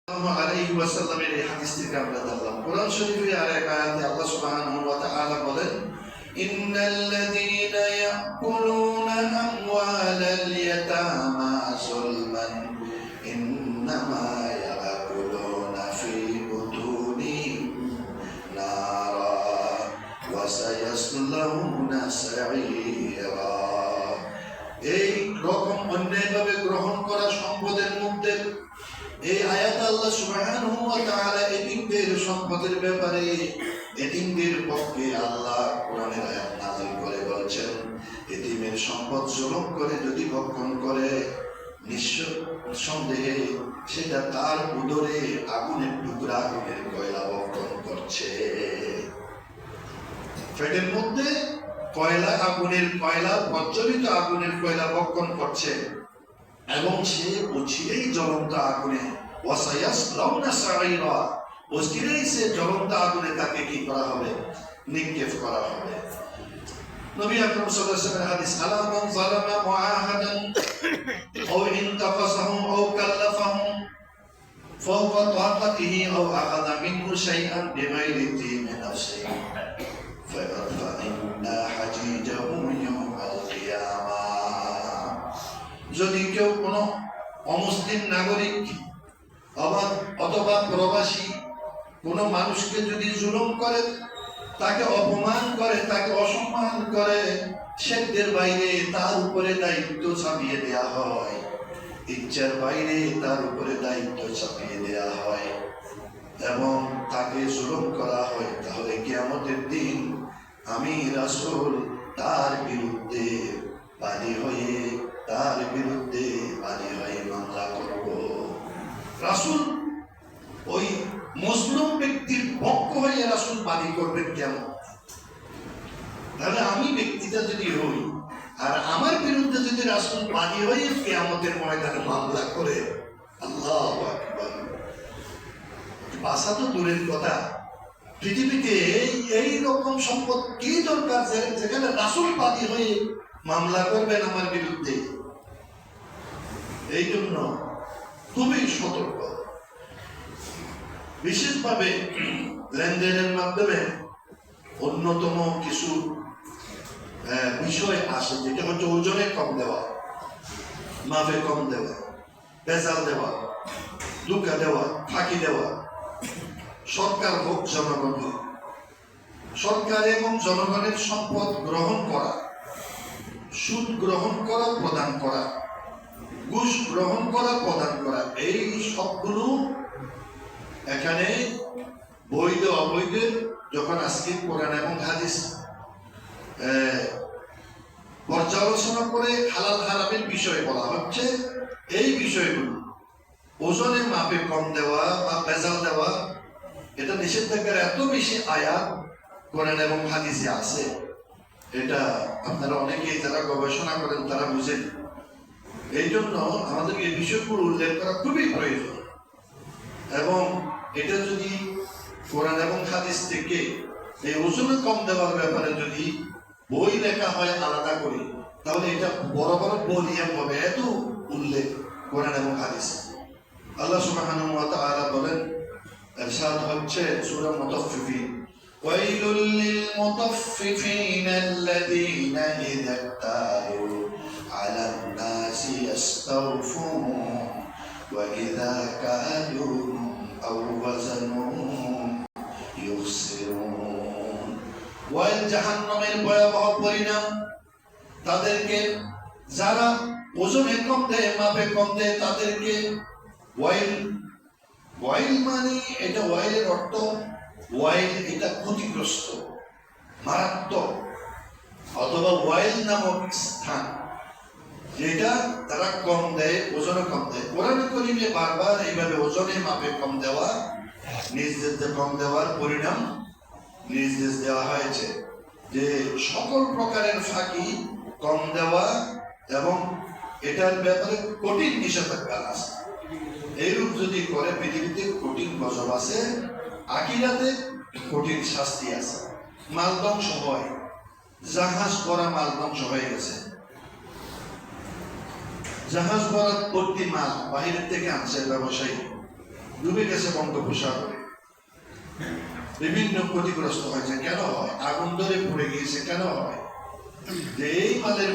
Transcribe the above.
আলাইহি ওয়াসাল্লামের এই হাদিস থেকে আমরা জানলাম কোরআন শরীফের আরেক আয়াতে আল্লাহ সুবহানাহু ওয়া তাআলা বলেন ইন্নাল্লাযীনা ইয়াকুলুনা আমওয়ালাল ইয়াতামা যুলমান ইন্নামা ইয়াকুলুনা ফি বুতুনিহিম নারা ওয়া সায়াসলাউনা সাঈরা। এই রকম অন্যায়ভাবে গ্রহণ করা সম্পদের মধ্যে এই আয়াত আল্লাহ সুবহানাহু ওয়া তাআলা এতিমদের সম্পদের ব্যাপারে এতিমদের পক্ষে আল্লাহ কোরআনের আয়াত নাযিল করে বলছেন এতিমের সম্পদ জুলুম করে যদি ভক্ষণ করে নিঃসন্দেহে সেটা তার উদরে আগুনের টুকরা আগুনের কয়লা ভক্ষণ করছে। পেটের মধ্যে কয়লা আগুনের কয়লা প্রজ্বলিত আগুনের কয়লা ভক্ষণ করছে এবং সে অচিরেই জ্বলন্ত আগুনে ওয়াসায়াসলাউনা সাঈরা অচিরেই সে জ্বলন্ত আগুনে তাকে কি করা হবে? নিক্ষেপ করা হবে। নবী আকরাম সাল্লাল্লাহু আলাইহি ওয়াসাল্লাম হাদিস আলা মান যালামা মুআহাদান আও ইনতাকাসাহু আও কাল্লাফাহু ফাওকা তাকাতিহি আও আখাযা মিনহু শাইআন বিগাইরি তিমি নাফসিহি ফাইন্না হাজিজাহু ইয়াওমাল কিয়ামাহ। যদি কেউ কোনো অমুসলিম নাগরিক অথবা প্রবাসী কোনো মানুষকে যদি জুলুম করে, তাকে অপমান করে, তাকে অসম্মান করে, শেখদের বাইরে তার উপরে দায়িত্ব চাপিয়ে দেয়া হয়, ইচ্ছার বাইরে তার উপরে দায়িত্ব চাপিয়ে দেয়া হয় এবং তাকে জুলুম করা হয়, তাহলে কিয়ামতের দিন আমি রাসূল তার বিরুদ্ধে বাদী হয়ে মামলা করব। রাসূল ওই মুসলিম ব্যক্তির পক্ষ হয়ে রাসূল বাদী করবেন কেমন? তাহলে আমি ব্যক্তিটা যদি হই আর আমার বিরুদ্ধে যদি রাসূল বাদী হয়ে কিয়ামতের ময়দানে মামলা করে, আল্লাহু আকবার, বাসা তো দূরের কথা, পৃথিবীতে এই রকম সম্পদ কি দরকার যেখানে রাসূল বাদী হয়ে মামলা করবেন আমার বিরুদ্ধে? এই জন্য খুবই সতর্ক। বিশেষভাবে লেনদেনের মাধ্যমে অন্যতম কিছু বিষয় আসে, যেটা হচ্ছে ওজনে কম দেওয়া, মাপে কম দেওয়া, ভেজাল দেওয়া, ধোঁকা দেওয়া, ফাঁকি দেওয়া। সরকার হোক জনগণ হোক, সরকার এবং জনগণের সম্পদ গ্রহণ করা, সুদ গ্রহণ করা, প্রদান করা, ঘুষ গ্রহণ করা, প্রদান করা, এই সবগুলো এখানে বৈধ অবৈধ যখন আজকে কোরআন এবং হাদিস পর্যালোচনা করে হালাল হারামের বিষয় বলা হচ্ছে, এই বিষয়গুলো ওজনে মাপে কম দেওয়া বা ভেজাল দেওয়া, এটা নিষেধাজ্ঞার এত বেশি আয়াত কোরআন এবং হাদিসে আছে, এটা আপনারা অনেকেই যারা গবেষণা করেন তারা বুঝেন। এই জন্য আমাদের এই বিষয়গুলো উল্লেখ করা খুবই প্রয়োজন এবং এটা যদি কোরআন এবং হাদিস থেকে এই ওজনে কম দেওয়ার ব্যাপারে যদি বই লেখা হয় আলাদা করে, তাহলে এটা বড় বড় বলিয়াম হবে, এত উল্লেখ কোরআন এবং হাদিসে। আল্লাহ সুবহানাহু ওয়া তাআলা বলেন, ইরশাদ হচ্ছে সূরা মুতাফফিফিন, ওয়াইলুল লিল মুতাফফিফিনা আল্লাযীনা ইযা ইক্তালু আলান নাসি ইস্তাওফুন ওয়া ইযা কালুহুম আও ওয়াজানুহুম ইউখসিরুন। ওয়াইল জাহান্নামের ভয়াবহ পরিণাম তাদেরকে যারা ওজনে কম দেয়, মাপে কম দেয়, তাদেরকে ওয়াইল, ওয়াইল মানে এটা ওয়াইলের অর্থ, ওয়াইল এটা ক্ষতিগ্রস্ত, মারাত্মক, অথবা ওয়াইল নামক স্থান যেটা তারা কম দেয়, ওজনে কম দেয়। কোরআন কারীমে বারবার এইভাবে ওজনে মাপে কম দেওয়া, নির্দেশ কম দেওয়ার পরিণাম নির্দেশ দেওয়া হয়েছে যে সকল প্রকারের ফাঁকি, কম দেওয়া এবং এটার ব্যাপারে কঠিন নিষেধাজ্ঞা আছে। এইরূপ যদি করে পৃথিবীতে কঠিন গজব আছে, আখিরাতে কঠিন শাস্তি আছে। মাল ধ্বংস হয়, জাহাজ ভরা মাল ধ্বংস হয়ে গেছে, জাহাজ ভরা ভর্তি মাল বাহিরের থেকে আনছে ব্যবসায়ী, ডুবে গেছে বঙ্গোপসাগরে, বিভিন্ন ক্ষতিগ্রস্ত হয়েছে। কেন হয়? আগুন ধরে পড়ে গিয়েছে। কেন হয়? যে এই মালের